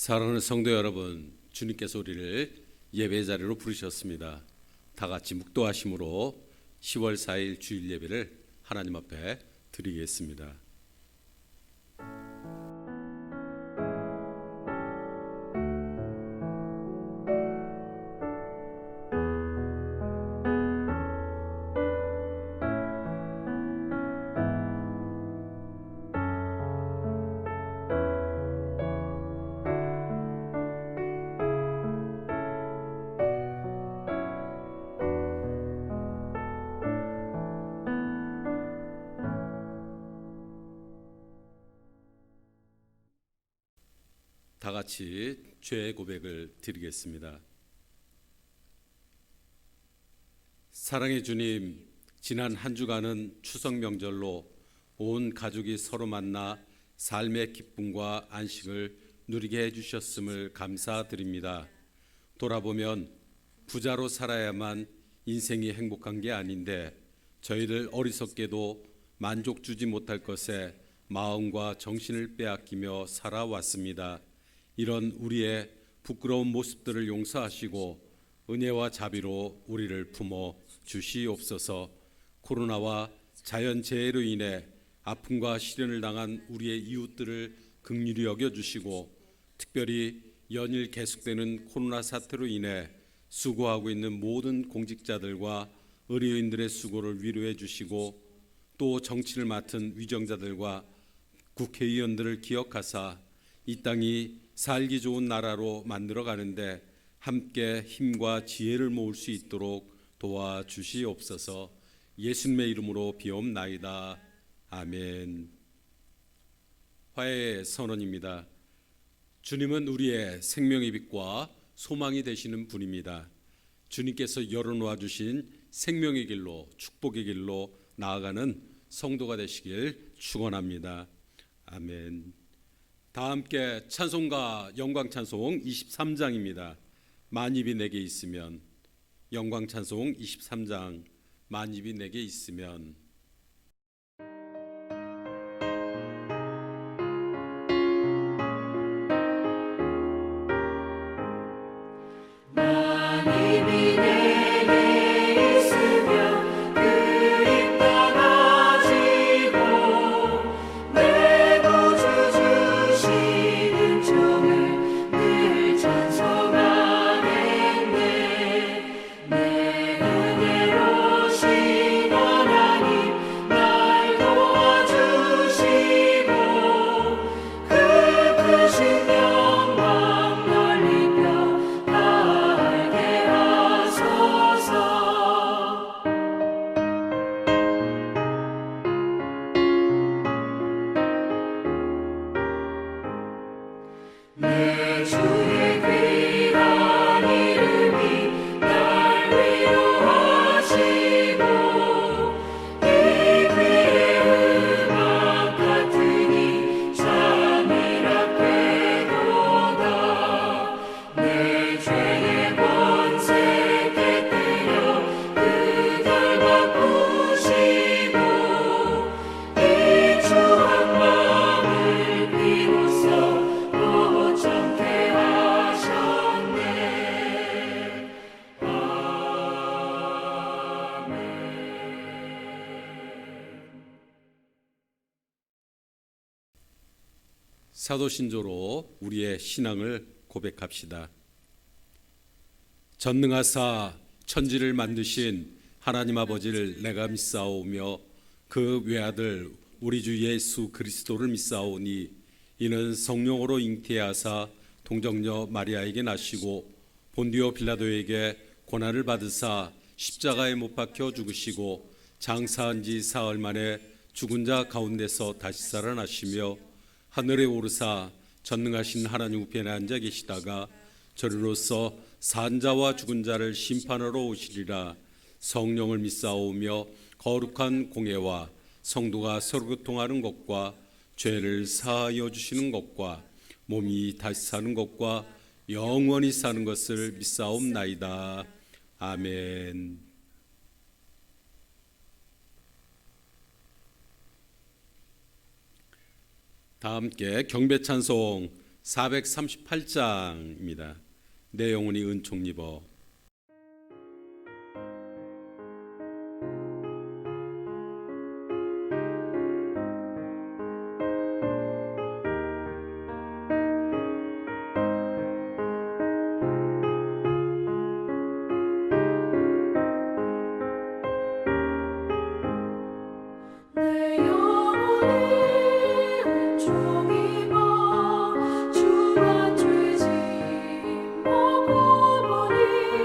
사랑하는 성도 여러분, 주님께서 우리를 예배 자리로 부르셨습니다. 다 같이 묵도하심으로 10월 4일 주일 예배를 하나님 앞에 드리겠습니다. 다 같이 죄의 고백을 드리겠습니다. 사랑의 주님, 지난 한 주간은 추석 명절로 온 가족이 서로 만나 삶의 기쁨과 안식을 누리게 해주셨음을 감사드립니다. 돌아보면 부자로 살아야만 인생이 행복한 게 아닌데 저희들 어리석게도 만족 주지 못할 것에 마음과 정신을 빼앗기며 살아왔습니다. 이런 우리의 부끄러운 모습들을 용서하시고 은혜와 자비로 우리를 품어 주시옵소서. 코로나와 자연재해로 인해 아픔과 시련을 당한 우리의 이웃들을 긍휼히 여겨주시고 특별히 연일 계속되는 코로나 사태로 인해 수고하고 있는 모든 공직자들과 의료인들의 수고를 위로해 주시고 또 정치를 맡은 위정자들과 국회의원들을 기억하사 이 땅이 살기 좋은 나라로 만들어 가는데 함께 힘과 지혜를 모을 수 있도록 도와주시옵소서. 예수님의 이름으로 비옵나이다. 아멘. 화해의 선언입니다. 주님은 우리의 생명의 빛과 소망이 되시는 분입니다. 주님께서 열어놓아 주신 생명의 길로 축복의 길로 나아가는 성도가 되시길 축원합니다. 아멘. 다 함께 찬송가 영광 찬송 23장입니다. 만입이 내게 있으면. 영광 찬송 23장 만입이 내게 있으면. 사도신조로 우리의 신앙을 고백합시다. 전능하사 천지를 만드신 하나님 아버지를 내가 믿사오며 그 외아들 우리 주 예수 그리스도를 믿사오니 이는 성령으로 잉태하사 동정녀 마리아에게 나시고 본디오 빌라도에게 고난을 받으사 십자가에 못 박혀 죽으시고 장사한 지 사흘 만에 죽은 자 가운데서 다시 살아나시며 하늘에 오르사 전능하신 하나님 우편에 앉아 계시다가 저리로서 산 자와 죽은 자를 심판하러 오시리라. 성령을 믿사오며 거룩한 공예와 성도가 서로 교통하는 것과 죄를 사하여 주시는 것과 몸이 다시 사는 것과 영원히 사는 것을 믿사옵나이다. 아멘. 다 함께 경배 찬송 438장입니다. 내 영혼이 은총 입어. 주와 죄짐 먹고 보니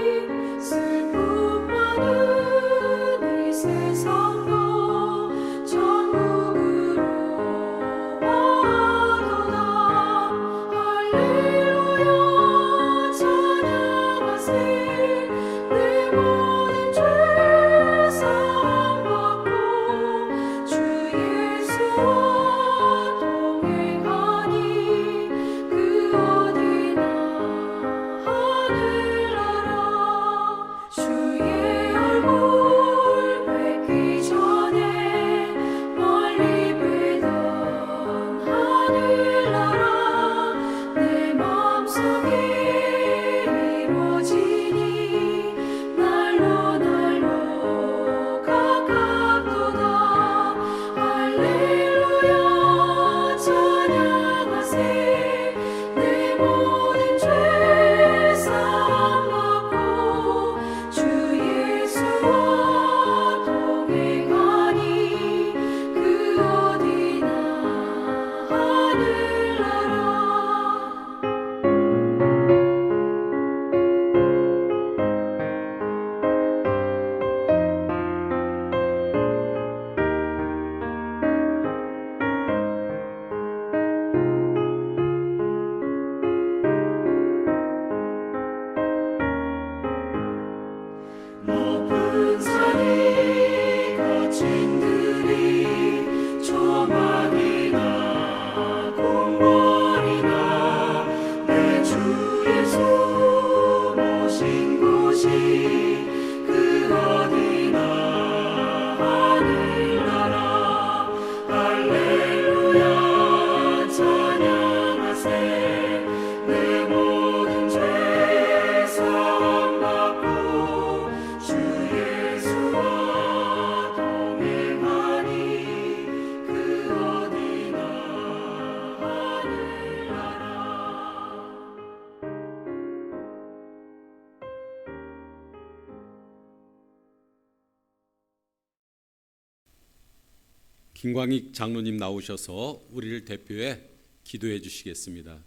김광익 장로님 나오셔서 우리를 대표해 기도해 주시겠습니다.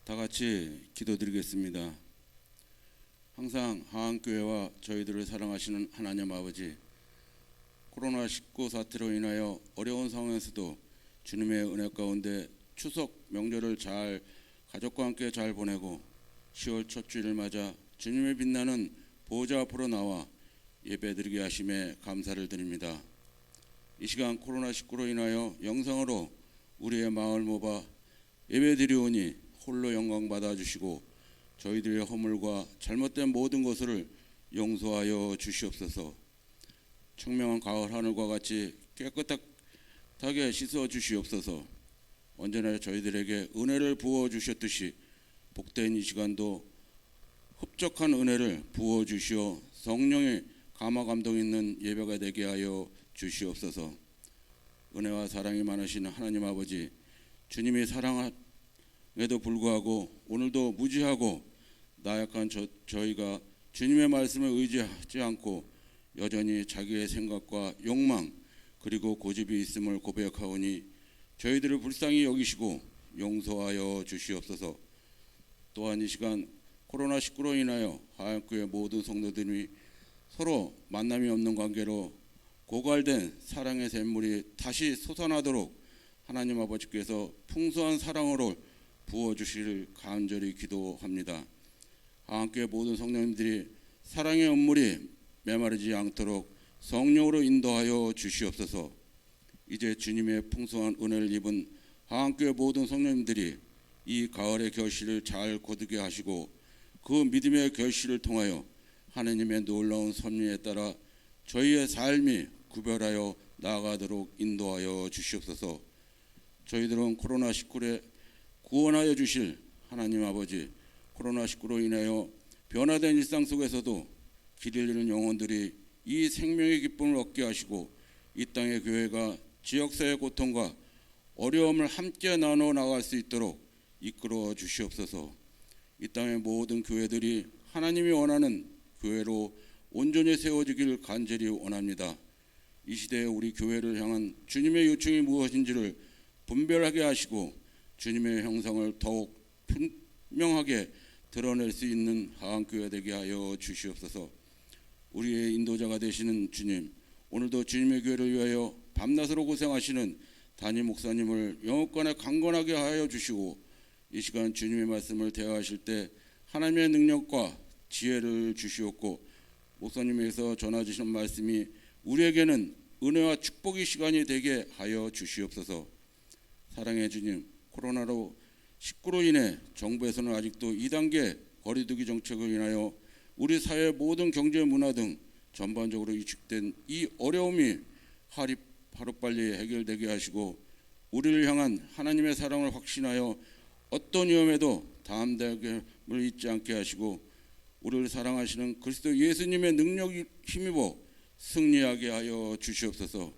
다 같이 기도드리겠습니다. 항상 하안교회와 저희들을 사랑하시는 하나님 아버지, 코로나19 사태로 인하여 어려운 상황에서도 주님의 은혜 가운데 추석 명절을 잘 가족과 함께 잘 보내고 10월 첫 주일을 맞아 주님의 빛나는 보호자 앞으로 나와 예배드리게 하심에 감사를 드립니다. 이 시간 코로나19로 인하여 영상으로 우리의 마음을 모아 예배드리오니 홀로 영광 받아주시고 저희들의 허물과 잘못된 모든 것을 용서하여 주시옵소서. 청명한 가을 하늘과 같이 깨끗하게 씻어 주시옵소서. 언제나 저희들에게 은혜를 부어 주셨듯이 복된 이 시간도 흡족한 은혜를 부어 주시어 성령의 감화 감동 있는 예배가 되게 하여 주시옵소서. 은혜와 사랑이 많으신 하나님 아버지, 주님이 사랑에도 불구하고 오늘도 무지하고 나약한 저희가 주님의 말씀을 의지하지 않고 여전히 자기의 생각과 욕망 그리고 고집이 있음을 고백하오니 저희들을 불쌍히 여기시고 용서하여 주시옵소서. 또한 이 시간 코로나19로 인하여 하얀교회 모든 성도들이 서로 만남이 없는 관계로 고갈된 사랑의 샘물이 다시 솟아나도록 하나님 아버지께서 풍성한 사랑으로 부어주시를 간절히 기도합니다. 하얀교회 모든 성도님들이 사랑의 은물이 메마르지 않도록 성령으로 인도하여 주시옵소서. 이제 주님의 풍성한 은혜를 입은 하얀교회 모든 성도님들이 이 가을의 결실을 잘 거두게 하시고 그 믿음의 결실을 통하여 하나님의 놀라운 섭리에 따라 저희의 삶이 구별하여 나아가도록 인도하여 주시옵소서. 저희들은 코로나19에 구원하여 주실 하나님 아버지, 코로나19로 인하여 변화된 일상 속에서도 길 잃는 영혼들이 이 생명의 기쁨을 얻게 하시고 이 땅의 교회가 지역사회 고통과 어려움을 함께 나눠 나갈 수 있도록 이끌어 주시옵소서. 이 땅의 모든 교회들이 하나님이 원하는 교회로 온전히 세워지길 간절히 원합니다. 이 시대에 우리 교회를 향한 주님의 요청이 무엇인지를 분별하게 하시고 주님의 형상을 더욱 분명하게 드러낼 수 있는 하안교회 되게 하여 주시옵소서. 우리의 인도자가 되시는 주님, 오늘도 주님의 교회를 위하여 밤낮으로 고생하시는 담임 목사님을 영업관에 강건하게 하여 주시고 이 시간 주님의 말씀을 대하실 때 하나님의 능력과 지혜를 주시옵고 목사님에서 전해 주시는 말씀이 우리에게는 은혜와 축복의 시간이 되게 하여 주시옵소서. 사랑의 주님, 코로나로 19로 인해 정부에서는 아직도 2단계 거리두기 정책을 인하여 우리 사회 모든 경제 문화 등 전반적으로 위축된 이 어려움이 하루빨리 해결되게 하시고 우리를 향한 하나님의 사랑을 확신하여 어떤 위험에도 담대함을 잊지 않게 하시고 우리를 사랑하시는 그리스도 예수님의 능력이 힘입어 승리하게 하여 주시옵소서.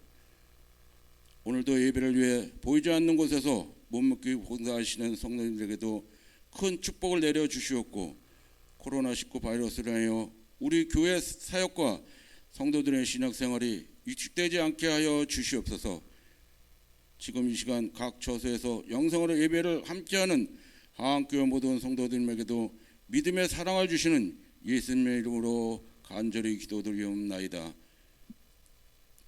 오늘도 예배를 위해 보이지 않는 곳에서 묵묵히 봉사하시는 성도님들에게도 큰 축복을 내려 주시옵고 코로나19 바이러스로 인하여 우리 교회 사역과 성도들의 신학생활이 위축되지 않게 하여 주시옵소서. 지금 이 시간 각 처소에서 영상으로 예배를 함께하는 하안교회 모든 성도들에게도 믿음의 사랑을 주시는 예수님의 이름으로 간절히 기도드리옵나이다.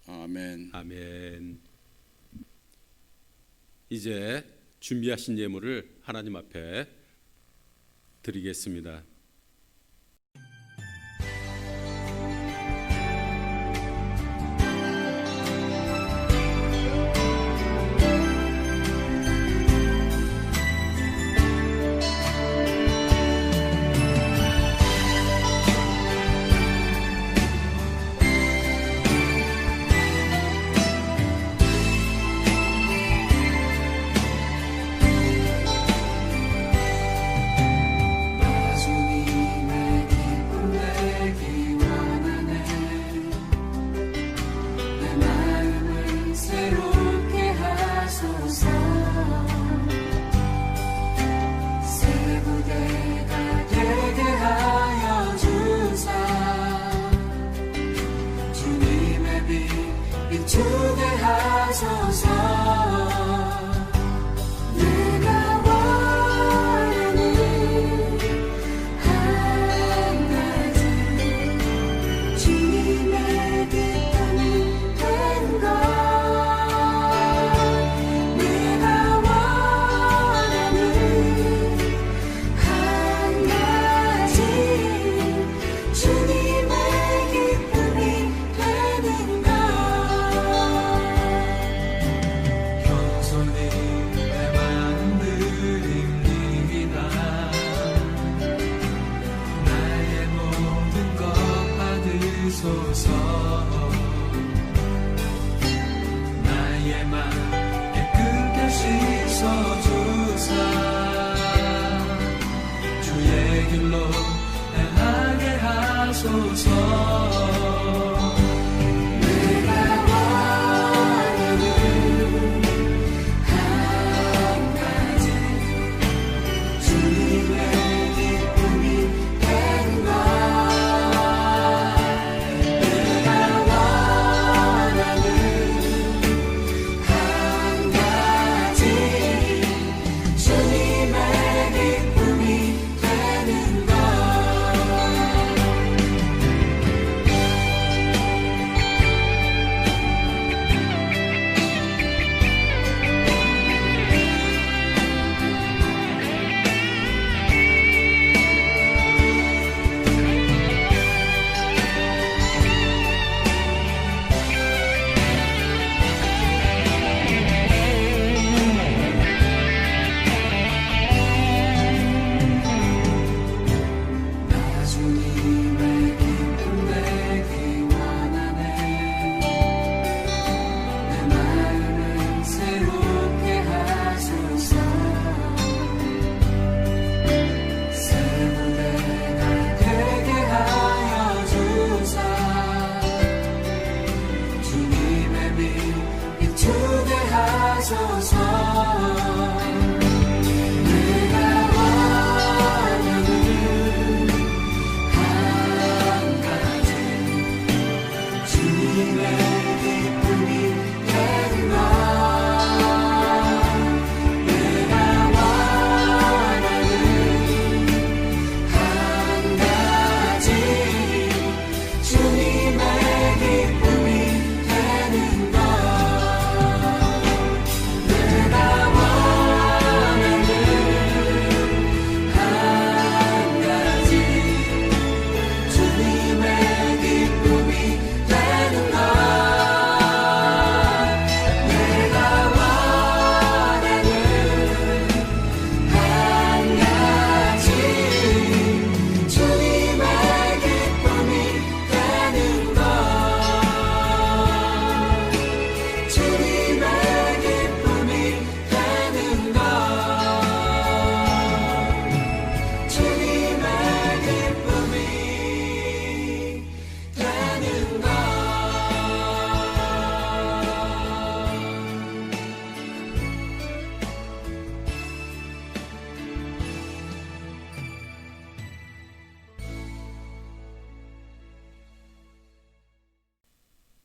아멘. 아멘. 이제 준비하신 예물을 하나님 앞에 드리겠습니다. 주님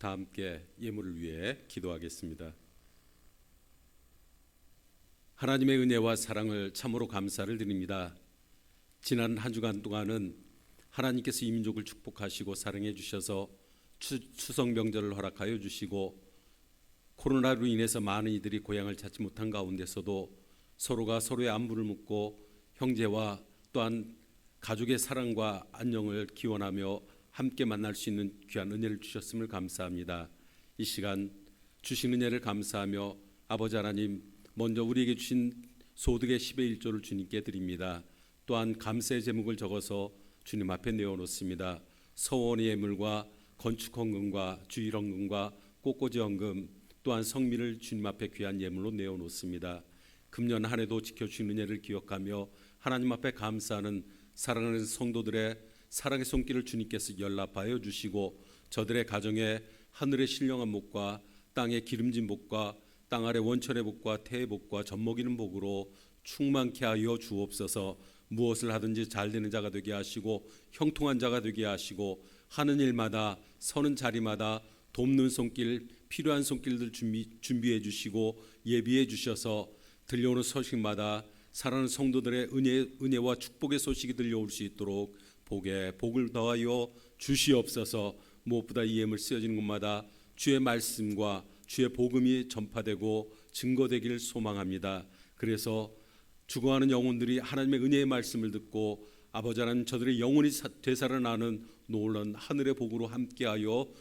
다 함께 예물을 위해 기도하겠습니다. 하나님의 은혜와 사랑을 참으로 감사를 드립니다. 지난 한 주간 동안은 하나님께서 이 민족을 축복하시고 사랑해 주셔서 추석 명절을 허락하여 주시고 코로나로 인해서 많은 이들이 고향을 찾지 못한 가운데서도 서로가 서로의 안부를 묻고 형제와 또한 가족의 사랑과 안녕을 기원하며 함께 만날 수 있는 귀한 은혜를 주셨음을 감사합니다. 이 시간 주신 은혜를 감사하며 아버지 하나님, 먼저 우리에게 주신 소득의 10의 1조를 주님께 드립니다. 또한 감사의 제목을 적어서 주님 앞에 내어놓습니다. 서원의 예물과 건축헌금과 주일헌금과 꽃꽂이 헌금, 또한 성미를 주님 앞에 귀한 예물로 내어놓습니다. 금년 한 해도 지켜주신 은혜를 기억하며 하나님 앞에 감사하는 사랑하는 성도들의 사랑의 손길을 주님께서 연락하여 주시고 저들의 가정에 하늘의 신령한 복과 땅의 기름진 복과 땅 아래 원천의 복과 태의 복과 젖먹이는 복으로 충만케 하여 주옵소서. 무엇을 하든지 잘 되는 자가 되게 하시고 형통한 자가 되게 하시고 하는 일마다 서는 자리마다 돕는 손길, 필요한 손길들 준비해 주시고 예비해 주셔서 들려오는 소식마다 사랑하는 성도들의 은혜와 축복의 소식이 들려올 수 있도록 복을 더하여 주시옵소서. 무엇보다 이 예물 쓰여지는 곳마다 주의 말씀과 주의 복음이 전파되고 증거되기를 소망합니다. 그래서 죽어가는 영혼들이 하나님의 은혜의 말씀을 듣고 아버지 하나님 저들의 영혼이 되살아나는 놀라운 하늘의 복으로 함께하여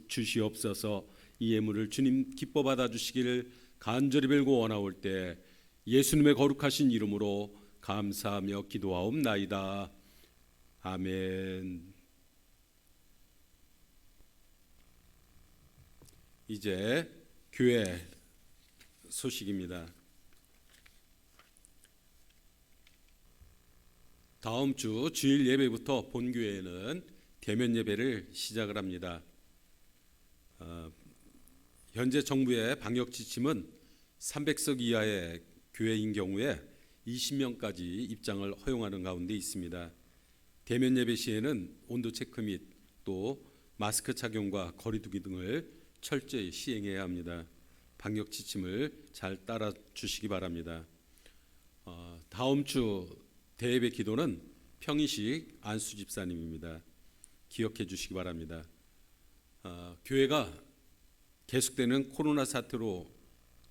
주시옵소서. 이 예물을 주님 기뻐 받아주시기를 간절히 빌고 원하올 때 예수님의 거룩하신 이름으로 감사하며 기도하옵나이다. 아멘. 이제 교회 소식입니다. 다음 주 주일 예배부터 본교회는 대면 예배를 시작을 합니다. 현재 정부의 방역 지침은 300석 이하의 교회인 경우에 20명까지 입장을 허용하는 가운데 있습니다. 대면 예배 시에는 온도 체크 및 또 마스크 착용과 거리 두기 등을 철저히 시행해야 합니다. 방역 지침을 잘 따라 주시기 바랍니다. 다음 주 대예배 기도는 평이식 안수 집사님입니다. 기억해 주시기 바랍니다. 교회가 계속되는 코로나 사태로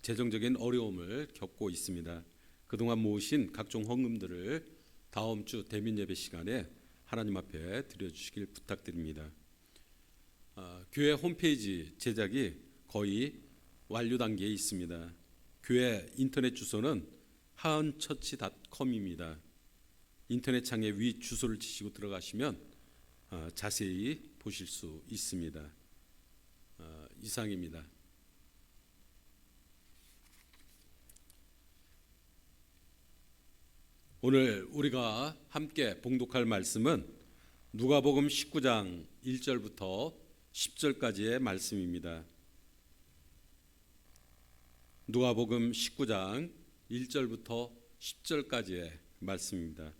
재정적인 어려움을 겪고 있습니다. 그동안 모으신 각종 헌금들을 다음 주 대면 예배 시간에 하나님 앞에 드려주시길 부탁드립니다. 교회 홈페이지 제작이 거의 완료 단계에 있습니다. 교회 인터넷 주소는 haunchurch.com입니다. 인터넷 창에 위 주소를 치시고 들어가시면 자세히 보실 수 있습니다. 이상입니다. 오늘 우리가 함께 봉독할 말씀은 누가복음 19장 1절부터 10절까지의 말씀입니다. 누가복음 19장 1절부터 10절까지의 말씀입니다.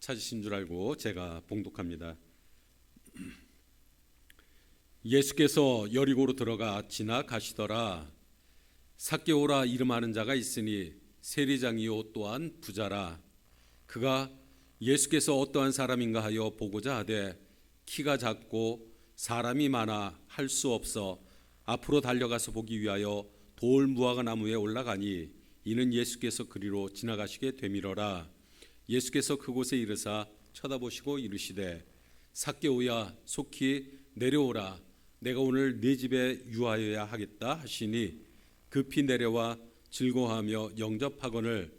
찾으신 줄 알고 제가 봉독합니다. 예수께서 여리고로 들어가 지나가시더라. 삭개오라 이름하는 자가 있으니 세리장이요 또한 부자라. 그가 예수께서 어떠한 사람인가 하여 보고자 하되 키가 작고 사람이 많아 할 수 없어 앞으로 달려가서 보기 위하여 돌 무화과 나무에 올라가니 이는 예수께서 그리로 지나가시게 되밀어라. 예수께서 그곳에 이르사 쳐다보시고 이르시되 삭개오야 속히 내려오라. 내가 오늘 네 집에 유하여야 하겠다 하시니 급히 내려와 즐거워하며 영접하거늘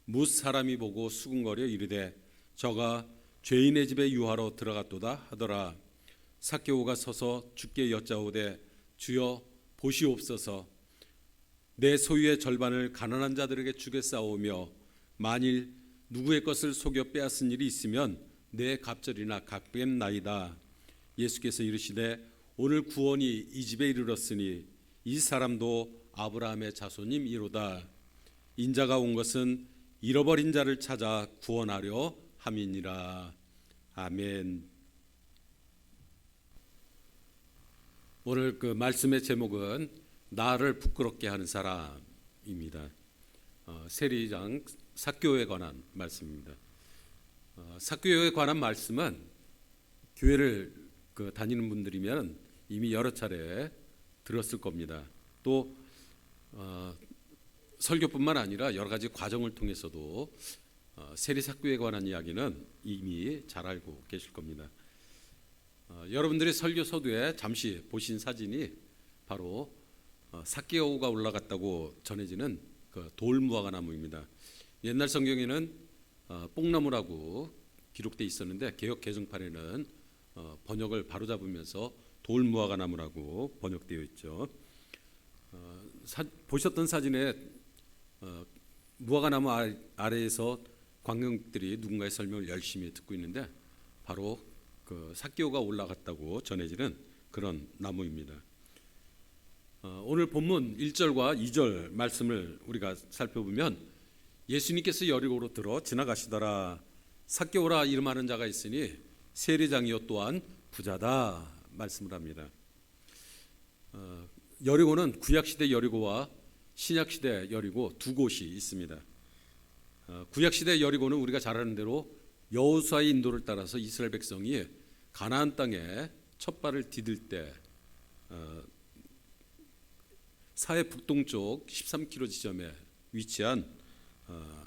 뭇 사람이 보고 수군거려 이르되 저가 죄인의 집에 유하러 들어갔도다 하더라. 삭개오가 서서 주께 여짜오되 주여 보시옵소서. 내 소유의 절반을 가난한 자들에게 주겠사오며 만일 누구의 것을 속여 빼앗은 일이 있으면 내 갑절이나 갚겠나이다. 예수께서 이르시되 오늘 구원이 이 집에 이르렀으니 이 사람도 아브라함의 자손임이로다. 인자가 온 것은 잃어버린 자를 찾아 구원하려 함이니라. 아멘. 오늘 그 말씀의 제목은 나를 부끄럽게 하는 사람입니다. 세리장 삭개오에 관한 말씀입니다. 삭개오에 관한 말씀은 교회를 다니는 분들이면 이미 여러 차례 들었을 겁니다. 또 설교뿐만 아니라 여러 가지 과정을 통해서도 세리 삭개오에 관한 이야기는 이미 잘 알고 계실 겁니다. 여러분들이 설교 서두에 잠시 보신 사진이 바로 삭개오가 올라갔다고 전해지는 그 돌무화과 나무입니다. 옛날 성경에는 뽕나무라고 기록되어 있었는데 개역 개정판에는 번역을 바로잡으면서 돌무화과 나무라고 번역되어 있죠. 보셨던 사진에 무화과 나무 아래에서 관광객들이 누군가의 설명을 열심히 듣고 있는데 바로 그 삭개오가 올라갔다고 전해지는 그런 나무입니다. 오늘 본문 1절과 2절 말씀을 우리가 살펴보면 예수님께서 여리고로 들어 지나가시더라. 삭개오라 이름하는 자가 있으니 세리장이요 또한 부자다 말씀을 합니다. 여리고는 구약시대 여리고와 신약시대 여리고 두 곳이 있습니다. 구약시대 여리고는 우리가 잘 아는 대로 여호수아의 인도를 따라서 이스라엘 백성이 가나안 땅에 첫 발을 디딜 때 사해 북동쪽 13km 지점에 위치한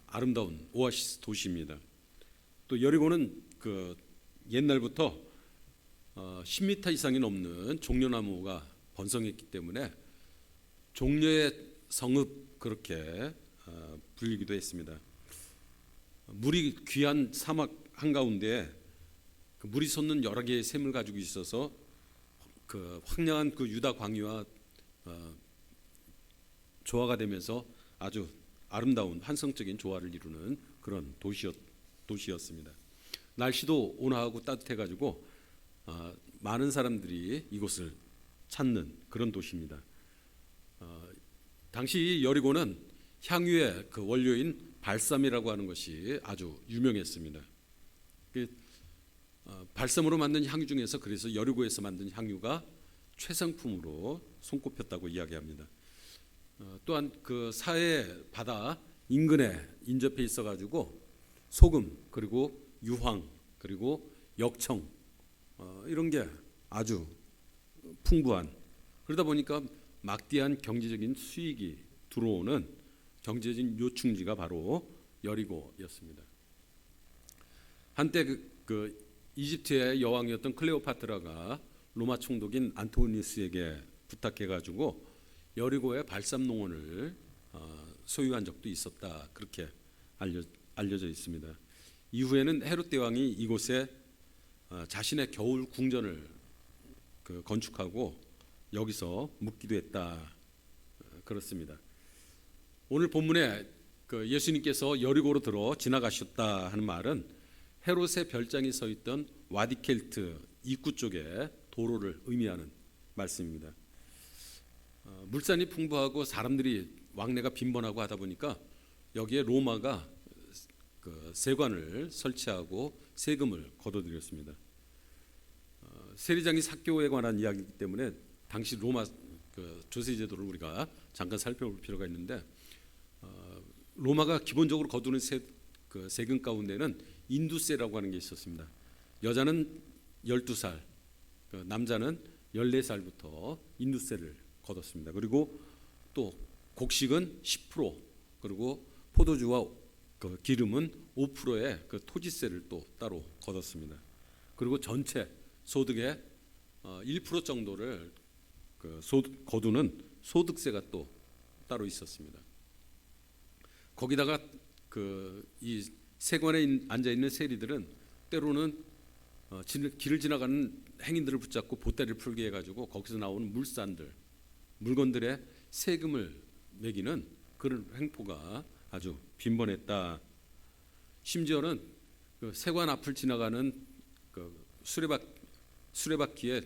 아름다운 오아시스 도시입니다. 또 여리고는 그 옛날부터 10m 이상이 넘는 종려나무가 번성했기 때문에 종려의 성읍 그렇게 불리기도 했습니다. 물이 귀한 사막 한가운데 그 물이 솟는 여러 개의 샘을 가지고 있어서 그 황량한 그 유다 광야와 조화가 되면서 아주 아름다운 환상적인 조화를 이루는 그런 도시였던 도시였습니다. 날씨도 온화하고 따뜻해가지고 많은 사람들이 이곳을 찾는 그런 도시입니다. 당시 여리고는 향유의 그 원료인 발삼이라고 하는 것이 아주 유명했습니다. 발삼으로 만든 향유 중에서 그래서 여리고에서 만든 향유가 최상품으로 손꼽혔다고 이야기합니다. 또한 그 사해 바다 인근에 인접해 있어가지고 소금 그리고 유황 그리고 역청 이런 게 아주 풍부한, 그러다 보니까 막대한 경제적인 수익이 들어오는 경제적인 요충지가 바로 여리고였습니다. 한때 그 이집트의 여왕이었던 클레오파트라가 로마 총독인 안토니우스에게 부탁해가지고 여리고의 발삼 농원을 소유한 적도 있었다, 그렇게 알려져 있습니다. 이후에는 헤롯 대왕이 이곳에 자신의 겨울 궁전을 건축하고 여기서 묵기도 했다, 그렇습니다. 오늘 본문에 예수님께서 여리고로 들어 지나가셨다 하는 말은 헤롯의 별장이 서 있던 와디켈트 입구 쪽에 도로를 의미하는 말씀입니다. 물산이 풍부하고 사람들이 왕래가 빈번하고 하다 보니까 여기에 로마가 그 세관을 설치하고 세금을 거둬들였습니다. 세리장이 삭교에 관한 이야기이기 때문에 당시 로마 그 조세 제도를 우리가 잠깐 살펴볼 필요가 있는데, 로마가 기본적으로 거두는 세금 가운데는 인두세라고 하는 게 있었습니다. 여자는 12살, 남자는 14살부터 인두세를 거뒀습니다. 그리고 또 곡식은 10%, 그리고 포도주와 그 기름은 5%의 그 토지세를 또 따로 거뒀습니다. 그리고 전체 소득의 1% 정도를 거두는 소득세가 또 따로 있었습니다. 거기다가 이 세관에 앉아 있는 세리들은 때로는 길을 지나가는 행인들을 붙잡고 보따리를 풀게 해가지고 거기서 나오는 물건들의 세금을 매기는 그런 횡포가 아주 빈번했다. 심지어는 그 세관 앞을 지나가는 그 수레바퀴에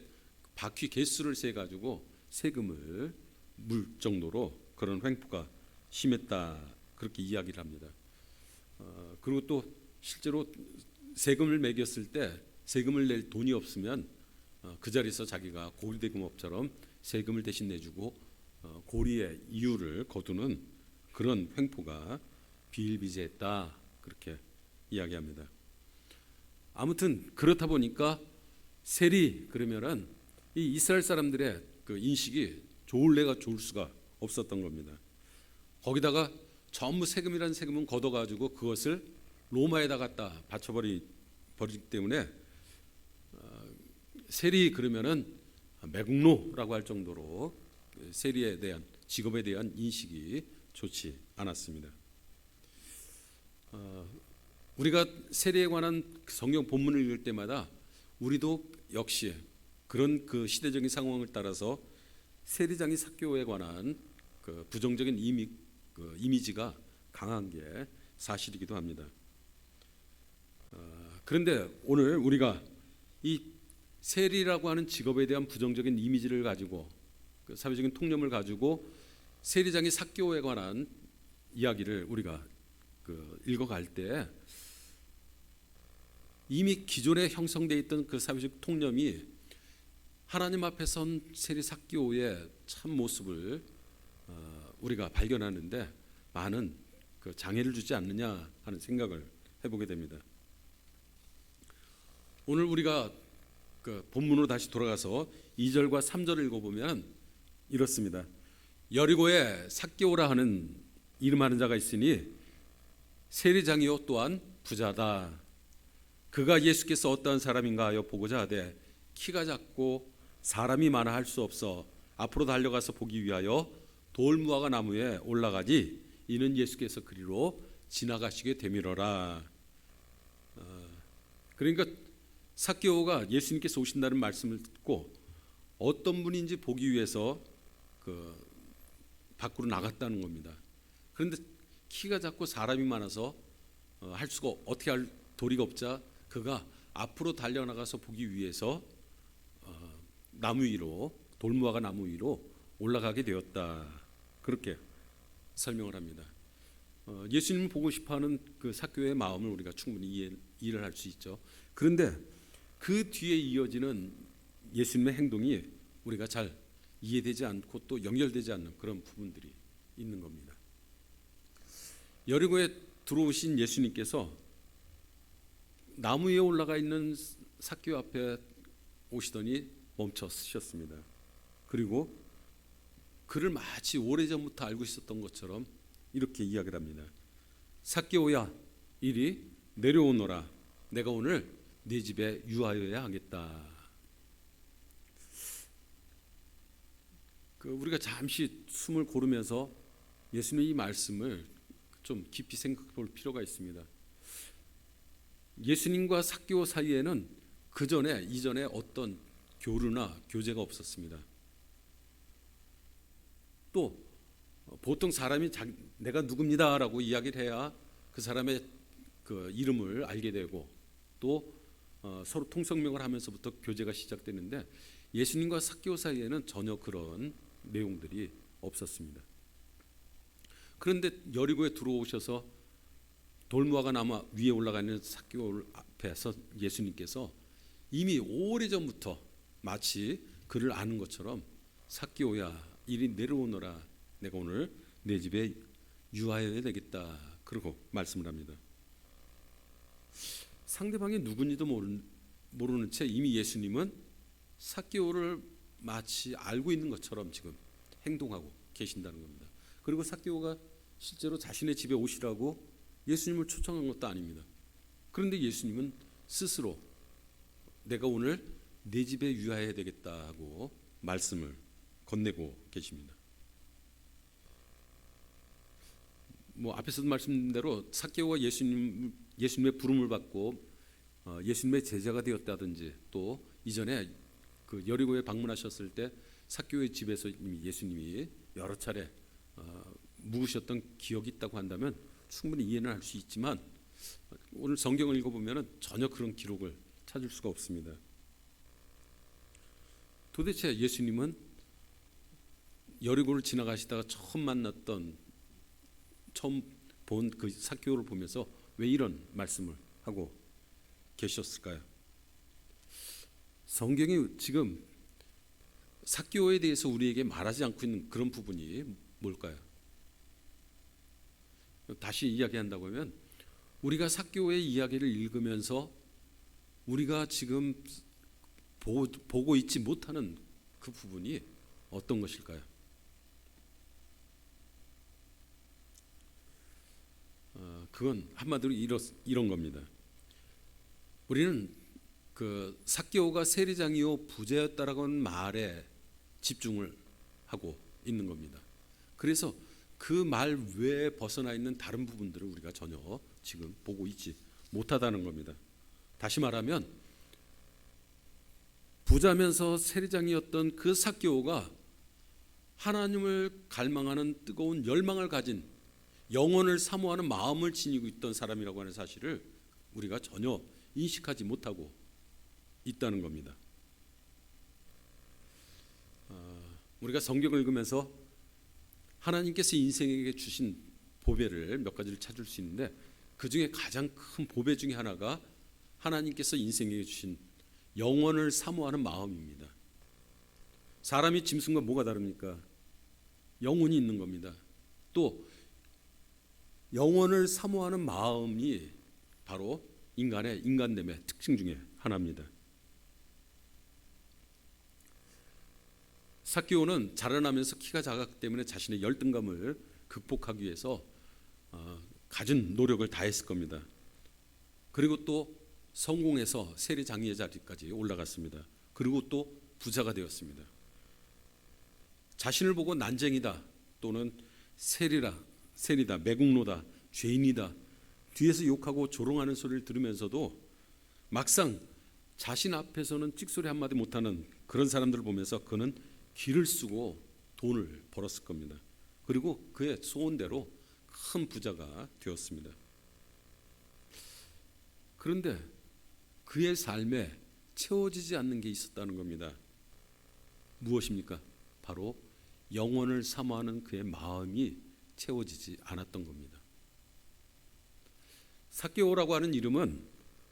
바퀴 개수를 세 가지고 세금을 물 정도로 그런 횡포가 심했다, 그렇게 이야기를 합니다. 그리고 또 실제로 세금을 매겼을 때 세금을 낼 돈이 없으면 그 자리에서 자기가 고리대금업처럼 세금을 대신 내주고 고리의 이유를 거두는 그런 횡포가 비일비재했다, 그렇게 이야기합니다. 아무튼 그렇다 보니까 세리 그러면은 이 이스라엘 사람들의 그 인식이 좋을래가 좋을 수가 없었던 겁니다. 거기다가 전부 세금이라는 세금은 걷어가지고 그것을 로마에다 갖다 바쳐버리기 때문에 세리 그러면은 매국노라고 할 정도로 세리에 대한 직업에 대한 인식이 좋지 않았습니다. 우리가 세리에 관한 성경 본문을 읽을 때마다 우리도 역시 그런 그 시대적인 상황을 따라서 세리장이 삭교에 관한 그 부정적인 이미지가 강한 게 사실이기도 합니다. 그런데 오늘 우리가 이 세리라고 하는 직업에 대한 부정적인 이미지를 가지고 그 사회적인 통념을 가지고 세리장이 삭교에 관한 이야기를 우리가 읽어갈 때 이미 기존에 형성되어 있던 그 사회적 통념이 하나님 앞에 선 세리 삭교의 참 모습을 우리가 발견하는데 많은 그 장애를 주지 않느냐 하는 생각을 해보게 됩니다. 오늘 우리가 그 본문으로 다시 돌아가서 2절과 3절을 읽어보면 이렇습니다. 여리고에 삭개오라 하는 이름하는 자가 있으니 세리장이요 또한 부자다. 그가 예수께서 어떠한 사람인가 하여 보고자 하되 키가 작고 사람이 많아 할 수 없어 앞으로 달려가서 보기 위하여 돌무화과 나무에 올라가지 이는 예수께서 그리로 지나가시게 되밀어라. 그러니까 삭개오가 예수님께서 오신다는 말씀을 듣고 어떤 분인지 보기 위해서 그 밖으로 나갔다는 겁니다. 그런데 키가 작고 사람이 많아서 할 수가 어떻게 할 도리가 없자 그가 앞으로 달려나가서 보기 위해서 나무 위로, 돌무화과 나무 위로 올라가게 되었다. 그렇게 설명을 합니다. 예수님을 보고 싶어하는 그 삭개오의 마음을 우리가 충분히 이해를 할 수 있죠. 그런데 그 뒤에 이어지는 예수님의 행동이 우리가 잘 이해되지 않고 또 연결되지 않는 그런 부분들이 있는 겁니다. 여리고에 들어오신 예수님께서 나무 위에 올라가 있는 삭개오 앞에 오시더니 멈춰 서셨습니다. 그리고 그를 마치 오래전부터 알고 있었던 것처럼 이렇게 이야기를 합니다. 삭개오야, 이리 내려오너라. 내가 오늘 네 집에 유하여야 하겠다. 우리가 잠시 숨을 고르면서 예수님의 이 말씀을 좀 깊이 생각해 볼 필요가 있습니다. 예수님과 삭개오 사이에는 이전에 어떤 교류나 교제가 없었습니다. 또 보통 사람이 내가 누굽니다라고 이야기를 해야 그 사람의 그 이름을 알게 되고 또 서로 통성명을 하면서부터 교제가 시작되는데 예수님과 삭개오 사이에는 전혀 그런 내용들이 없었습니다. 그런데 여리고에 들어오셔서 돌무화과 나무 위에 올라가 있는 삭개오 앞에서 예수님께서 이미 오래전부터 마치 그를 아는 것처럼 삭개오야, 이리 내려오너라. 내가 오늘 내 집에 유하여야 되겠다. 그러고 말씀을 합니다. 상대방이 누군지도 모르는 채 이미 예수님은 삭개오를 마치 알고 있는 것처럼 지금 행동하고 계신다는 겁니다. 그리고 삭개오가 실제로 자신의 집에 오시라고 예수님을 초청한 것도 아닙니다. 그런데 예수님은 스스로 내가 오늘 내 집에 유하여야 되겠다 하고 말씀을 건네고 계십니다. 앞에서도 말씀드린 대로 삭개오가 예수님의 부름을 받고 예수님의 제자가 되었다든지 또 이전에 그 여리고에 방문하셨을 때 삭개오의 집에서 이미 예수님이 여러 차례 묵으셨던 기억이 있다고 한다면 충분히 이해는 할 수 있지만 오늘 성경을 읽어보면 전혀 그런 기록을 찾을 수가 없습니다. 도대체 예수님은 여리고를 지나가시다가 처음 본 그 삭개오를 보면서 왜 이런 말씀을 하고 계셨을까요? 성경이 지금 삭개오에 대해서 우리에게 말하지 않고 있는 그런 부분이 뭘까요? 다시 이야기한다고 하면 우리가 삭개오의 이야기를 읽으면서 우리가 지금 보고 있지 못하는 그 부분이 어떤 것일까요? 그건 한마디로 이런 겁니다. 우리는 그 삭개오가 세리장이요 부자였다라고 하는 말에 집중을 하고 있는 겁니다. 그래서 그 말 외에 벗어나 있는 다른 부분들을 우리가 전혀 지금 보고 있지 못하다는 겁니다. 다시 말하면 부자면서 세리장이었던 그 삭개오가 하나님을 갈망하는 뜨거운 열망을 가진 영혼을 사모하는 마음을 지니고 있던 사람이라고 하는 사실을 우리가 전혀 인식하지 못하고 있다는 겁니다. 우리가 성경을 읽으면서 하나님께서 인생에게 주신 보배를 몇 가지를 찾을 수 있는데 그 중에 가장 큰 보배 중에 하나가 하나님께서 인생에게 주신 영혼을 사모하는 마음입니다. 사람이 짐승과 뭐가 다릅니까? 영혼이 있는 겁니다. 또 영혼을 사모하는 마음이 바로 인간의 인간됨의 특징 중에 하나입니다. 삭개오는 자라나면서 키가 작았기 때문에 자신의 열등감을 극복하기 위해서 갖은 노력을 다했을 겁니다. 그리고 또 성공해서 세리장이의 자리까지 올라갔습니다. 그리고 또 부자가 되었습니다. 자신을 보고 난쟁이다 또는 세리다, 매국노다, 죄인이다 뒤에서 욕하고 조롱하는 소리를 들으면서도 막상 자신 앞에서는 찍소리 한마디 못하는 그런 사람들을 보면서 그는 기를 쓰고 돈을 벌었을 겁니다. 그리고 그의 소원대로 큰 부자가 되었습니다. 그런데 그의 삶에 채워지지 않는 게 있었다는 겁니다. 무엇입니까? 바로 영혼을 사모하는 그의 마음이 채워지지 않았던 겁니다. 삭개오라고 하는 이름은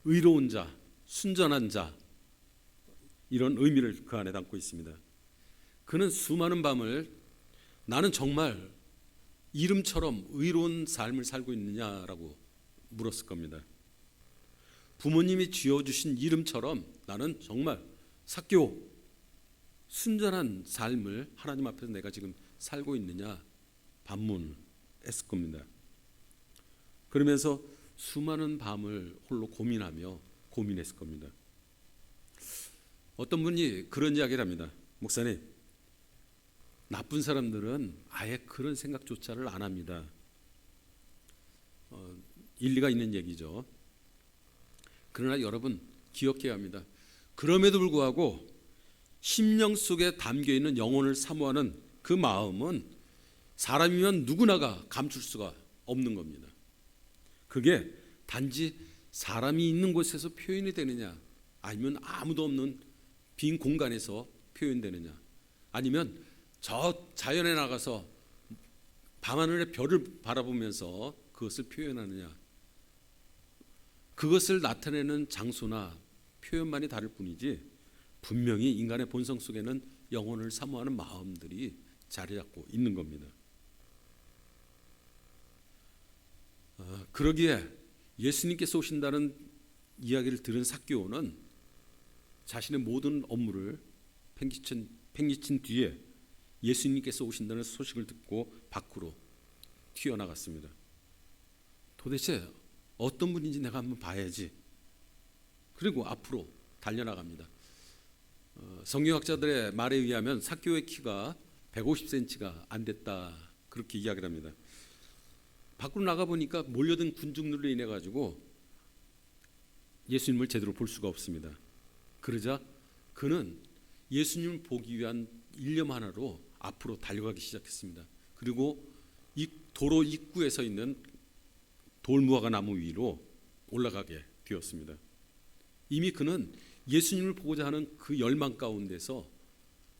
의로운 자, 순전한 자, 이런 의미를 그 안에 담고 있습니다. 그는 수많은 밤을 나는 정말 이름처럼 의로운 삶을 살고 있느냐라고 물었을 겁니다. 부모님이 지어주신 이름처럼 나는 정말 삭개오, 순전한 삶을 하나님 앞에서 내가 지금 살고 있느냐 반문했을 겁니다. 그러면서 수많은 밤을 홀로 고민했을 겁니다. 어떤 분이 그런 이야기를 합니다. 목사님, 나쁜 사람들은 아예 그런 생각조차를 안 합니다. 일리가 있는 얘기죠. 그러나 여러분 기억해야 합니다. 그럼에도 불구하고 심령 속에 담겨있는 영혼을 사모하는 그 마음은 사람이면 누구나가 감출 수가 없는 겁니다. 그게 단지 사람이 있는 곳에서 표현이 되느냐, 아니면 아무도 없는 빈 공간에서 표현되느냐, 아니면 저 자연에 나가서 밤하늘의 별을 바라보면서 그것을 표현하느냐, 그것을 나타내는 장소나 표현만이 다를 뿐이지 분명히 인간의 본성 속에는 영혼을 사모하는 마음들이 자리 잡고 있는 겁니다. 그러기에 예수님께서 오신다는 이야기를 들은 삭개오는 자신의 모든 업무를 팽개친 뒤에 예수님께서 오신다는 소식을 듣고 밖으로 튀어나갔습니다. 도대체 어떤 분인지 내가 한번 봐야지. 그리고 앞으로 달려나갑니다. 성경학자들의 말에 의하면 삭개오의 키가 150cm가 안 됐다, 그렇게 이야기를 합니다. 밖으로 나가보니까 몰려든 군중들로 인해 가지고 예수님을 제대로 볼 수가 없습니다. 그러자 그는 예수님을 보기 위한 일념 하나로 앞으로 달려가기 시작했습니다. 그리고 이 도로 입구에 서 있는 돌무화과 나무 위로 올라가게 되었습니다. 이미 그는 예수님을 보고자 하는 그 열망 가운데서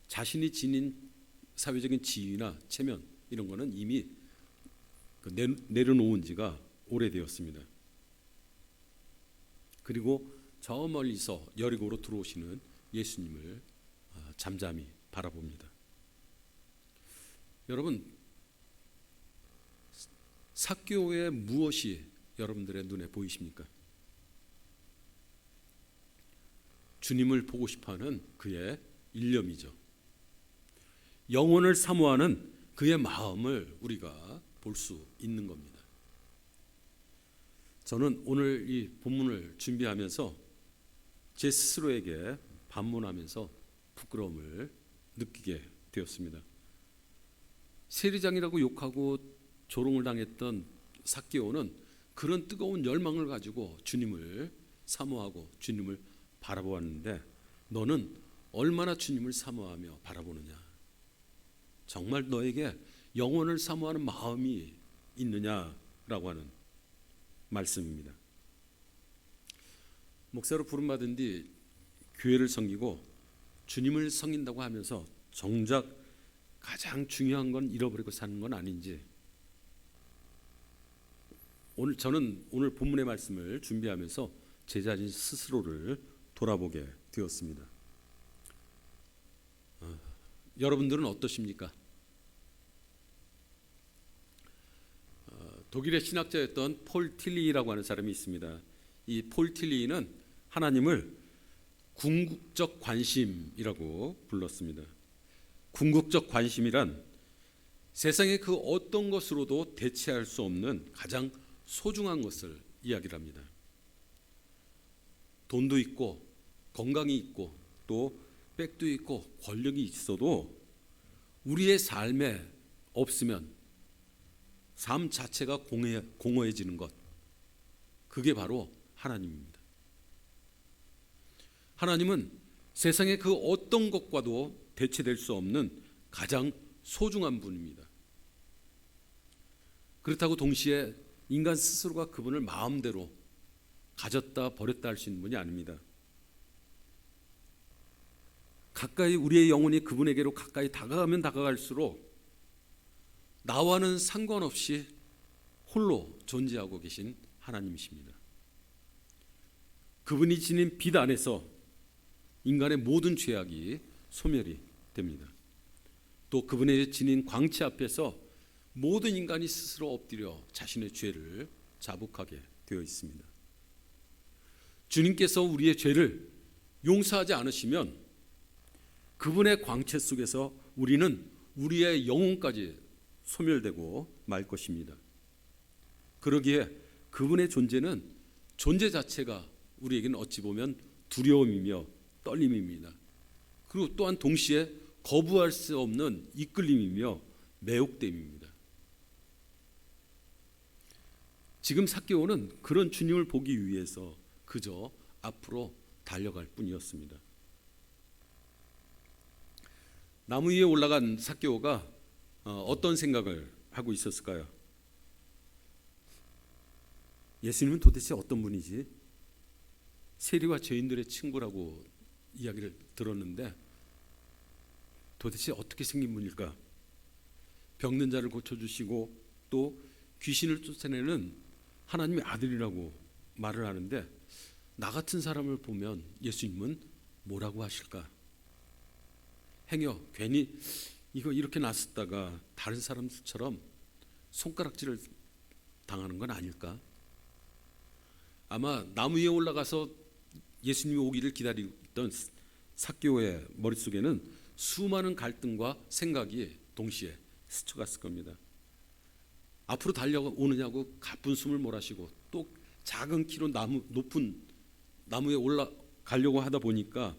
자신이 지닌 사회적인 지위나 체면 이런 거는 이미 내려놓은 지가 오래되었습니다. 그리고 저 멀리서 여리고로 들어오시는 예수님을 잠잠히 바라봅니다. 여러분, 삭개오의 무엇이 여러분들의 눈에 보이십니까? 주님을 보고 싶어하는 그의 일념이죠. 영혼을 사모하는 그의 마음을 우리가 볼 수 있는 겁니다. 저는 오늘 이 본문을 준비하면서 제 스스로에게 반문하면서 부끄러움을 느끼게 되었습니다. 세리장이라고 욕하고 조롱을 당했던 삭개오는 그런 뜨거운 열망을 가지고 주님을 사모하고 주님을 바라보았는데, 너는 얼마나 주님을 사모하며 바라보느냐? 정말 너에게 영혼을 사모하는 마음이 있느냐라고 하는 말씀입니다. 목사로 부름받은 뒤 교회를 섬기고 주님을 섬긴다고 하면서 정작 가장 중요한 건 잃어버리고 사는 건 아닌지, 저는 오늘 본문의 말씀을 준비하면서 제 자신 스스로를 돌아보게 되었습니다. 여러분들은 어떠십니까? 독일의 신학자였던 폴 틸리라고 하는 사람이 있습니다. 이 폴 틸리는 하나님을 궁극적 관심이라고 불렀습니다. 궁극적 관심이란 세상의 그 어떤 것으로도 대체할 수 없는 가장 소중한 것을 이야기를 합니다. 돈도 있고 건강이 있고 또 백도 있고 권력이 있어도 우리의 삶에 없으면 삶 자체가 공허해지는 것, 그게 바로 하나님입니다. 하나님은 세상의 그 어떤 것과도 대체될 수 없는 가장 소중한 분입니다. 그렇다고 동시에 인간 스스로가 그분을 마음대로 가졌다 버렸다 할 수 있는 분이 아닙니다. 가까이 우리의 영혼이 그분에게로 가까이 다가가면 다가갈수록 나와는 상관없이 홀로 존재하고 계신 하나님이십니다. 그분이 지닌 빛 안에서 인간의 모든 죄악이 소멸이 됩니다. 또 그분의 지닌 광채 앞에서 모든 인간이 스스로 엎드려 자신의 죄를 자복하게 되어 있습니다. 주님께서 우리의 죄를 용서하지 않으시면 그분의 광채 속에서 우리는 우리의 영혼까지 소멸되고 말 것입니다. 그러기에 그분의 존재는 존재 자체가 우리에게는 어찌 보면 두려움이며 떨림입니다. 그리고 또한 동시에 거부할 수 없는 이끌림이며 매혹됨입니다. 지금 삭개오는 그런 주님을 보기 위해서 그저 앞으로 달려갈 뿐이었습니다. 나무 위에 올라간 삭개오가 어떤 생각을 하고 있었을까요? 예수님은 도대체 어떤 분이지? 세리와 죄인들의 친구라고 이야기를 들었는데 도대체 어떻게 생긴 분일까? 병든 자를 고쳐주시고 또 귀신을 쫓아내는 하나님의 아들이라고 말을 하는데 나 같은 사람을 보면 예수님은 뭐라고 하실까? 행여 괜히 이거 이렇게 나섰다가 다른 사람들처럼 손가락질을 당하는 건 아닐까? 아마 나무 위에 올라가서 예수님이 오기를 기다리던 삭개오의 머릿속에는 수많은 갈등과 생각이 동시에 스쳐갔을 겁니다. 앞으로 달려오느냐고 가쁜 숨을 몰아쉬고 또 작은 키로 높은 나무에 올라가려고 하다 보니까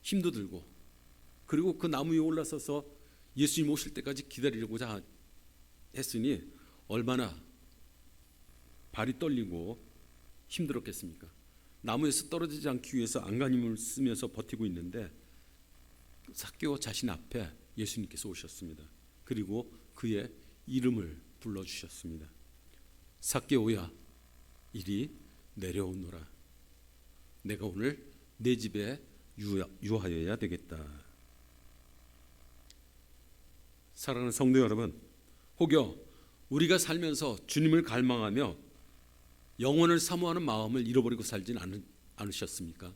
힘도 들고 그리고 그 나무 위에 올라서서 예수님 오실 때까지 기다리려고자 했으니 얼마나 발이 떨리고 힘들었겠습니까? 나무에서 떨어지지 않기 위해서 안간힘을 쓰면서 버티고 있는데 삭개오 자신 앞에 예수님께서 오셨습니다. 그리고 그의 이름을 불러주셨습니다. 삭개오야 이리 내려오너라. 내가 오늘 내 집에 유하여야 되겠다. 사랑하는 성도 여러분, 혹여 우리가 살면서 주님을 갈망하며 영원을 사모하는 마음을 잃어버리고 살지는 않으셨습니까?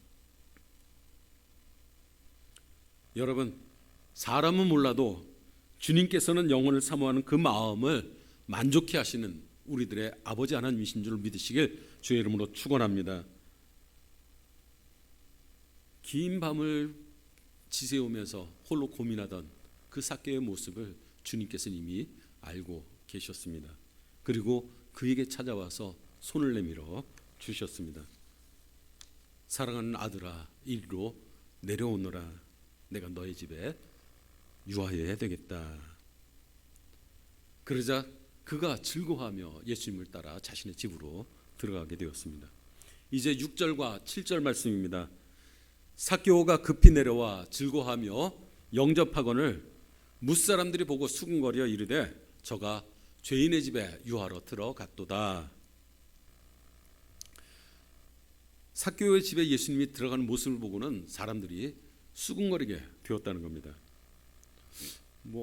여러분, 사람은 몰라도 주님께서는 영원을 사모하는 그 마음을 만족해 하시는 우리들의 아버지 하나님이신 줄 믿으시길 주의 이름으로 축원합니다. 긴 밤을 지새우면서 홀로 고민하던 그 삭개오의 모습을 주님께서는 이미 알고 계셨습니다. 그리고 그에게 찾아와서 손을 내밀어 주셨습니다. 사랑하는 아들아 이리로 내려오너라. 내가 너의 집에 유하여야 되겠다. 그러자 그가 즐거워하며 예수님을 따라 자신의 집으로 들어가게 되었습니다. 이제 6절과 7절 말씀입니다. 삭개오가 급히 내려와 즐거워하며 영접하거늘 무사람들이 보고 수군거려 이르되 저가 죄인의 집에 유하러 들어갔도다. 삭개오의 집에 예수님이 들어가는 모습을 보고는 사람들이 수군거리게 되었다는 겁니다.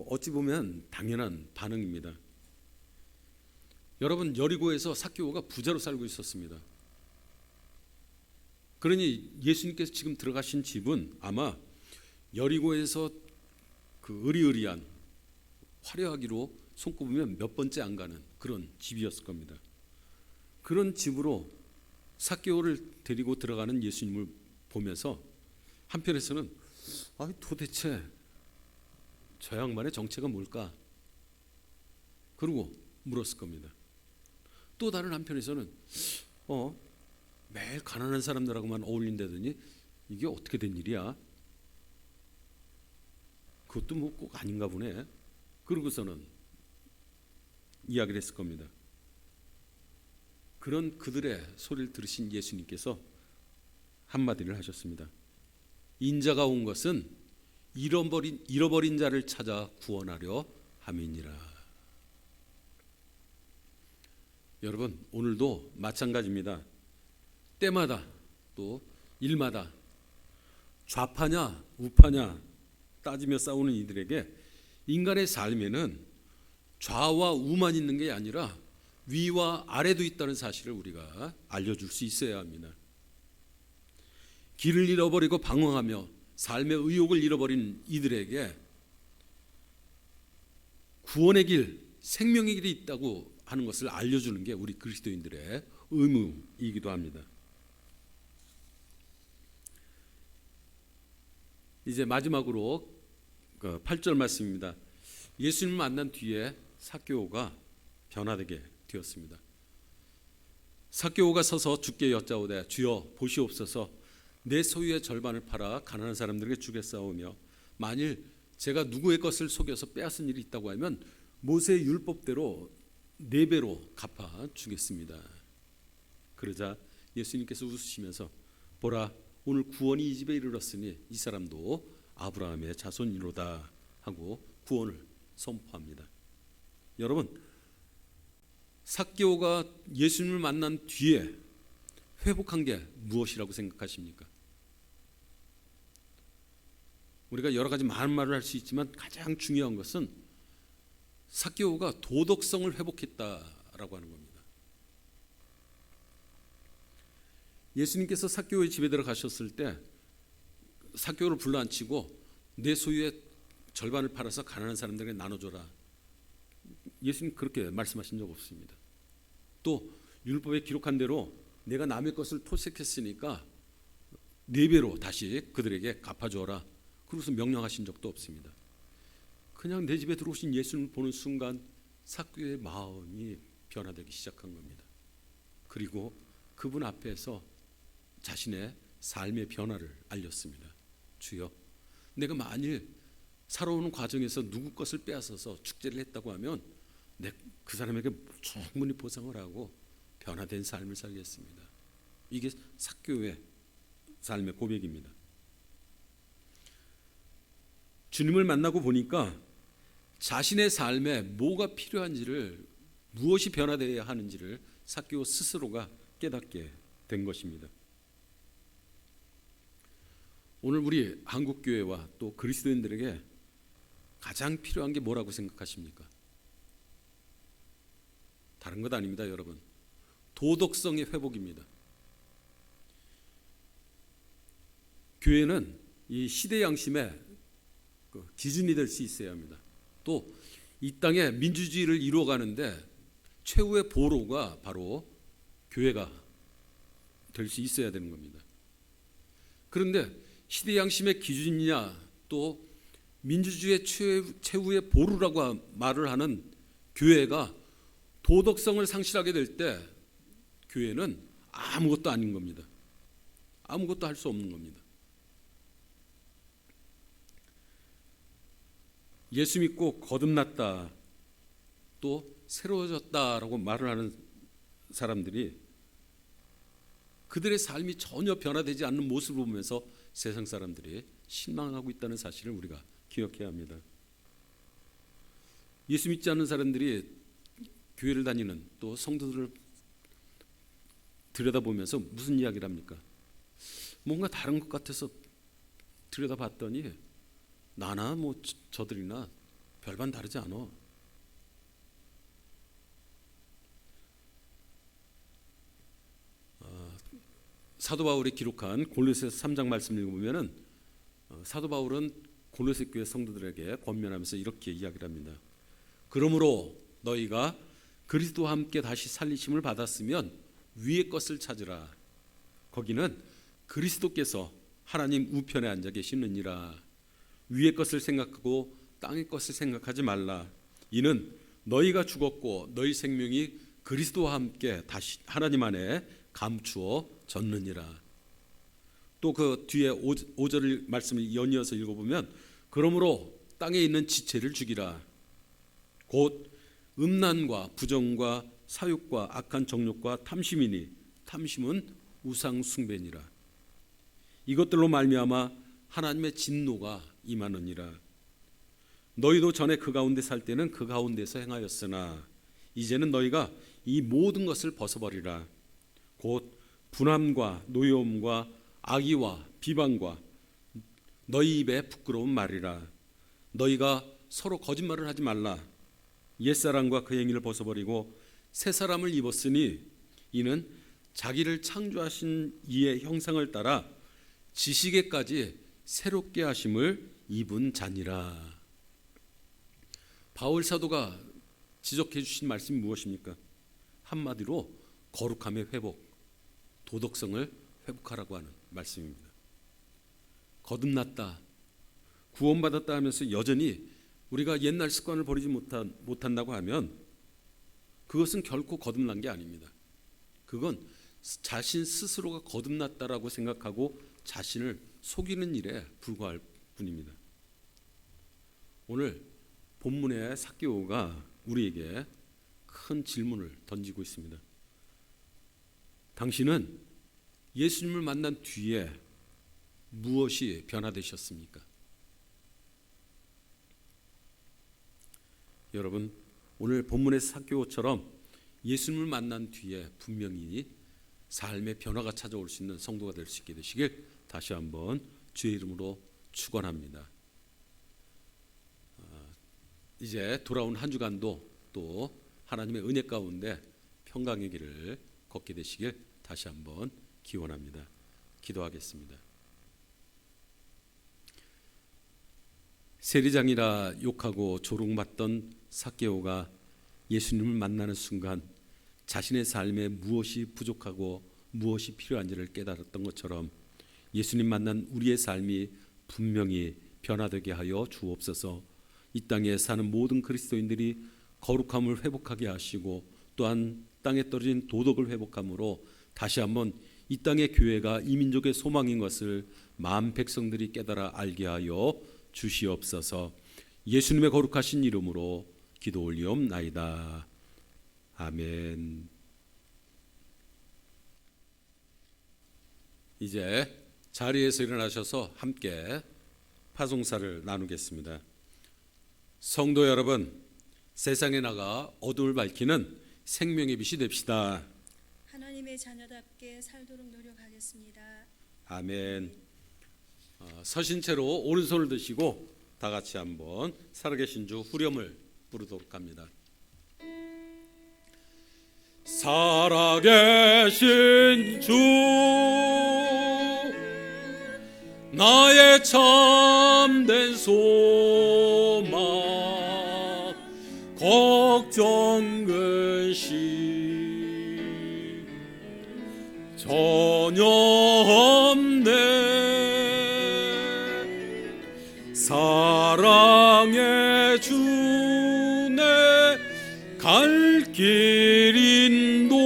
어찌 보면 당연한 반응입니다. 여러분, 여리고에서 삭개오가 부자로 살고 있었습니다. 그러니 예수님께서 지금 들어가신 집은 아마 여리고에서 그 으리으리한 화려하기로 손꼽으면 몇 번째 안 가는 그런 집이었을 겁니다. 그런 집으로 삭개오를 데리고 들어가는 예수님을 보면서 한편에서는 도대체 저 양반의 정체가 뭘까? 그러고 물었을 겁니다. 또 다른 한편에서는 매일 가난한 사람들하고만 어울린다더니 이게 어떻게 된 일이야? 그것도 꼭 아닌가 보네. 그러고서는 이야기를 했을 겁니다. 그런 그들의 소리를 들으신 예수님께서 한마디를 하셨습니다. 인자가 온 것은 잃어버린 자를 찾아 구원하려 함이니라. 여러분, 오늘도 마찬가지입니다. 때마다 또 일마다 좌파냐 우파냐 따지며 싸우는 이들에게 인간의 삶에는 좌와 우만 있는 게 아니라 위와 아래도 있다는 사실을 우리가 알려줄 수 있어야 합니다. 길을 잃어버리고 방황하며 삶의 의욕을 잃어버린 이들에게 구원의 길, 생명의 길이 있다고 하는 것을 알려주는 게 우리 그리스도인들의 의무이기도 합니다. 이제 마지막으로 8절 말씀입니다. 예수님을 만난 뒤에 삭개오가 변화되게 되었습니다. 삭개오가 서서 주께 여짜오되 주여 보시옵소서 내 소유의 절반을 팔아 가난한 사람들에게 주겠사오며 만일 제가 누구의 것을 속여서 빼앗은 일이 있다고 하면 모세의 율법대로 4배로 갚아 주겠습니다. 그러자 예수님께서 웃으시면서 보라 오늘 구원이 이 집에 이르렀으니 이 사람도 아브라함의 자손이로다 하고 구원을 선포합니다. 여러분, 삭개오가 예수님을 만난 뒤에 회복한 게 무엇이라고 생각하십니까? 우리가 여러 가지 많은 말을 할 수 있지만 가장 중요한 것은 삭개오가 도덕성을 회복했다라고 하는 겁니다. 예수님께서 삭개오의 집에 들어가셨을 때 삭개오를 불러앉히고 내 소유의 절반을 팔아서 가난한 사람들에게 나눠줘라. 예수님 그렇게 말씀하신 적 없습니다. 또 율법에 기록한 대로 내가 남의 것을 토색했으니까 4배로 다시 그들에게 갚아줘라. 그래서 명령하신 적도 없습니다. 그냥 내 집에 들어오신 예수님을 보는 순간 삭개오의 마음이 변화되기 시작한 겁니다. 그리고 그분 앞에서 자신의 삶의 변화를 알렸습니다. 주여, 내가 만일 살아오는 과정에서 누구 것을 빼앗아서 축제를 했다고 하면 그 사람에게 충분히 보상을 하고 변화된 삶을 살겠습니다. 이게 삭개오의 삶의 고백입니다. 주님을 만나고 보니까 자신의 삶에 뭐가 필요한지를, 무엇이 변화되어야 하는지를 삭개오 스스로가 깨닫게 된 것입니다. 오늘 우리 한국교회와 또 그리스도인들에게 가장 필요한 게 뭐라고 생각하십니까? 다른 것 아닙니다, 여러분. 도덕성의 회복입니다. 교회는 이 시대 양심의 기준이 될 수 있어야 합니다. 또 이 땅에 민주주의를 이루어가는데 최후의 보로가 바로 교회가 될 수 있어야 되는 겁니다. 그런데 시대 양심의 기준이냐 또 민주주의의 최후의 보루라고 말을 하는 교회가 도덕성을 상실하게 될 때 교회는 아무것도 아닌 겁니다. 아무것도 할 수 없는 겁니다. 예수 믿고 거듭났다 또 새로워졌다라고 말을 하는 사람들이 그들의 삶이 전혀 변화되지 않는 모습을 보면서 세상 사람들이 실망하고 있다는 사실을 우리가 기억해야 합니다. 예수 믿지 않는 사람들이 교회를 다니는 또 성도들을 들여다보면서 무슨 이야기를 합니까? 뭔가 다른 것 같아서 들여다봤더니 나나 뭐 저들이나 별반 다르지 않아. 사도 바울이 기록한 골로새서 3장 말씀을 읽어보면은 사도 바울은 골로새 교회 성도들에게 권면하면서 이렇게 이야기를 합니다. 그러므로 너희가 그리스도와 함께 다시 살리심을 받았으면 위의 것을 찾으라. 거기는 그리스도께서 하나님 우편에 앉아 계시느니라. 위의 것을 생각하고 땅의 것을 생각하지 말라. 이는 너희가 죽었고 너희 생명이 그리스도와 함께 다시 하나님 안에 감추어졌느니라. 또 그 뒤에 5절 말씀을 연이어서 읽어보면 그러므로 땅에 있는 지체를 죽이라. 곧 음란과 부정과 사욕과 악한 정욕과 탐심이니 탐심은 우상 숭배니라. 이것들로 말미암아 하나님의 진노가 임하느니라. 너희도 전에 그 가운데 살 때는 그 가운데서 행하였으나 이제는 너희가 이 모든 것을 벗어버리라. 곧 분함과 노여움과 악의와 비방과 너희 입에 부끄러운 말이라. 너희가 서로 거짓말을 하지 말라. 옛사람과 그 행위를 벗어버리고 새 사람을 입었으니 이는 자기를 창조하신 이의 형상을 따라 지식에까지 새롭게 하심을 입은 자니라. 바울 사도가 지적해 주신 말씀이 무엇입니까? 한마디로 거룩함의 회복, 도덕성을 회복하라고 하는 말씀입니다. 거듭났다, 구원받았다 하면서 여전히 우리가 옛날 습관을 버리지 못한다고 하면 그것은 결코 거듭난 게 아닙니다. 그건 자신 스스로가 거듭났다라고 생각하고 자신을 속이는 일에 불과할 뿐입니다. 오늘 본문의 삭개오가 우리에게 큰 질문을 던지고 있습니다. 당신은 예수님을 만난 뒤에 무엇이 변화되셨습니까? 여러분, 오늘 본문의 삭개오처럼 예수님을 만난 뒤에 분명히 삶의 변화가 찾아올 수 있는 성도가 될 수 있게 되시길 다시 한번 주의 이름으로 축원합니다. 이제 돌아온 한 주간도 또 하나님의 은혜 가운데 평강의 길을 걷게 되시길 다시 한번 기원합니다. 기도하겠습니다. 세리장이라 욕하고 조롱받던 삭개오가 예수님을 만나는 순간 자신의 삶에 무엇이 부족하고 무엇이 필요한지를 깨달았던 것처럼 예수님 만난 우리의 삶이 분명히 변화되게 하여 주옵소서. 이 땅에 사는 모든 그리스도인들이 거룩함을 회복하게 하시고 또한 땅에 떨어진 도덕을 회복함으로 다시 한번 이 땅의 교회가 이 민족의 소망인 것을 마음 백성들이 깨달아 알게 하여 주시옵소서. 예수님의 거룩하신 이름으로 기도 올리옵나이다. 아멘. 이제 자리에서 일어나셔서 함께 파송사를 나누겠습니다. 성도 여러분, 세상에 나가 어둠을 밝히는 생명의 빛이 됩시다. 하나님의 자녀답게 살도록 노력하겠습니다. 아멘. 서신 채로 오른손을 드시고 다 같이 한번 살아계신 주 후렴을 부르도록 합니다. 살아계신 주 나의 참된 소망 걱정 근심 전혀 없네. 사랑의 주내 갈 길 인도하니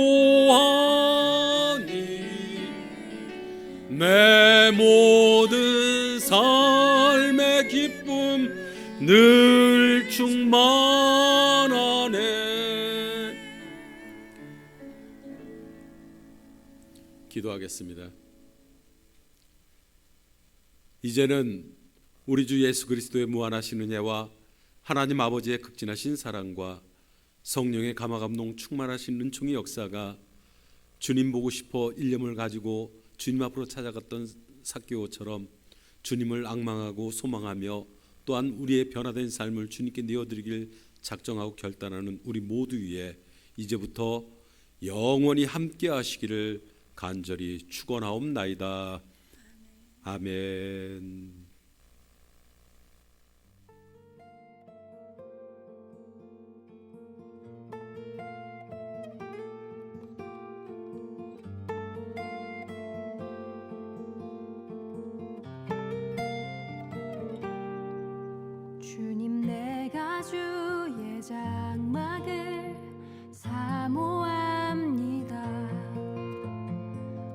내 모든 삶의 기쁨 늘 충만하네. 기도하겠습니다. 이제는 우리 주 예수 그리스도의 무한하신 은혜와 하나님 아버지의 극진하신 사랑과 성령의 감화감동 충만하신 은총의 역사가 주님 보고 싶어 일념을 가지고 주님 앞으로 찾아갔던 삭개오처럼 주님을 앙망하고 소망하며 또한 우리의 변화된 삶을 주님께 내어드리길 작정하고 결단하는 우리 모두 위에 이제부터 영원히 함께 하시기를 간절히 축원하옵나이다. 아멘. 주님 내가 주의 장막을 사모합니다.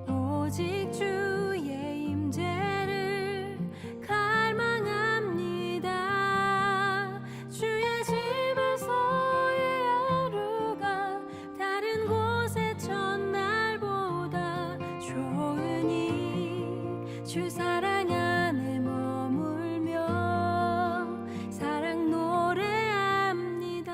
오직 주의 임재를 갈망합니다. 주의 집에서의 하루가 다른 곳의 첫날보다 좋으니 주 사랑 안에 머물며 사랑 노래합니다.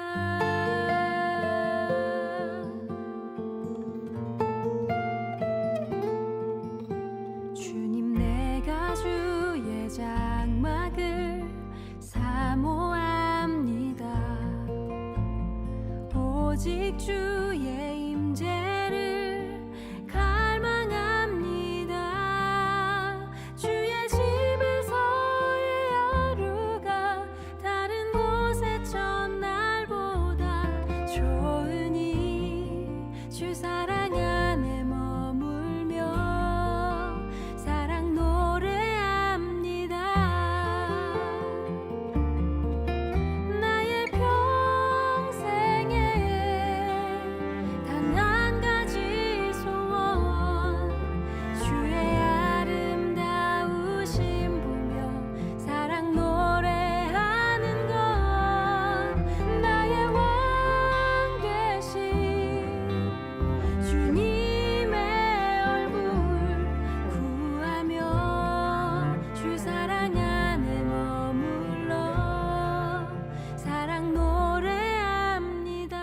오직 주의 임재를 갈망합니다. 주의 집에서의 하루가 다른 곳의 첫날보다 좋으니 주 사랑 안에 머물며 사랑 노래합니다. 나의 평생에 단 한 가지 소원 주의 아름다우심 보며 사랑 노래하는 것 나의 왕 되신 주님의 얼굴 구하며 주 사랑 안에 머물러 사랑 노래합니다.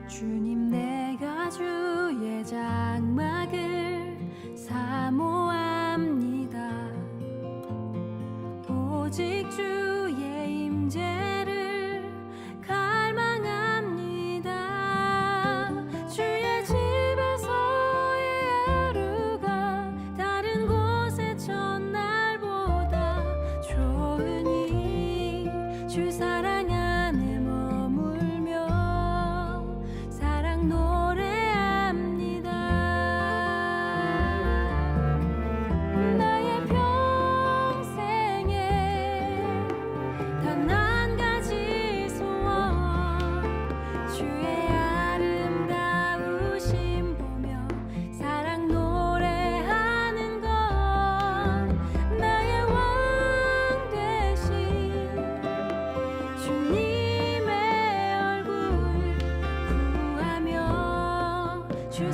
주님 내가 주의 장막을 사모합니다. 오직 주의 임재를 갈망합니다. 주의 집에서의 하루가 다른 곳의 첫날보다 좋으니 주 사랑 안에 머물며 사랑 노래합니다. 나의 평생에 단 한 가지 소원 주의 아름다우심 보며 사랑 노래하는 것 나의 왕 되신 주님의 얼굴 구하며 주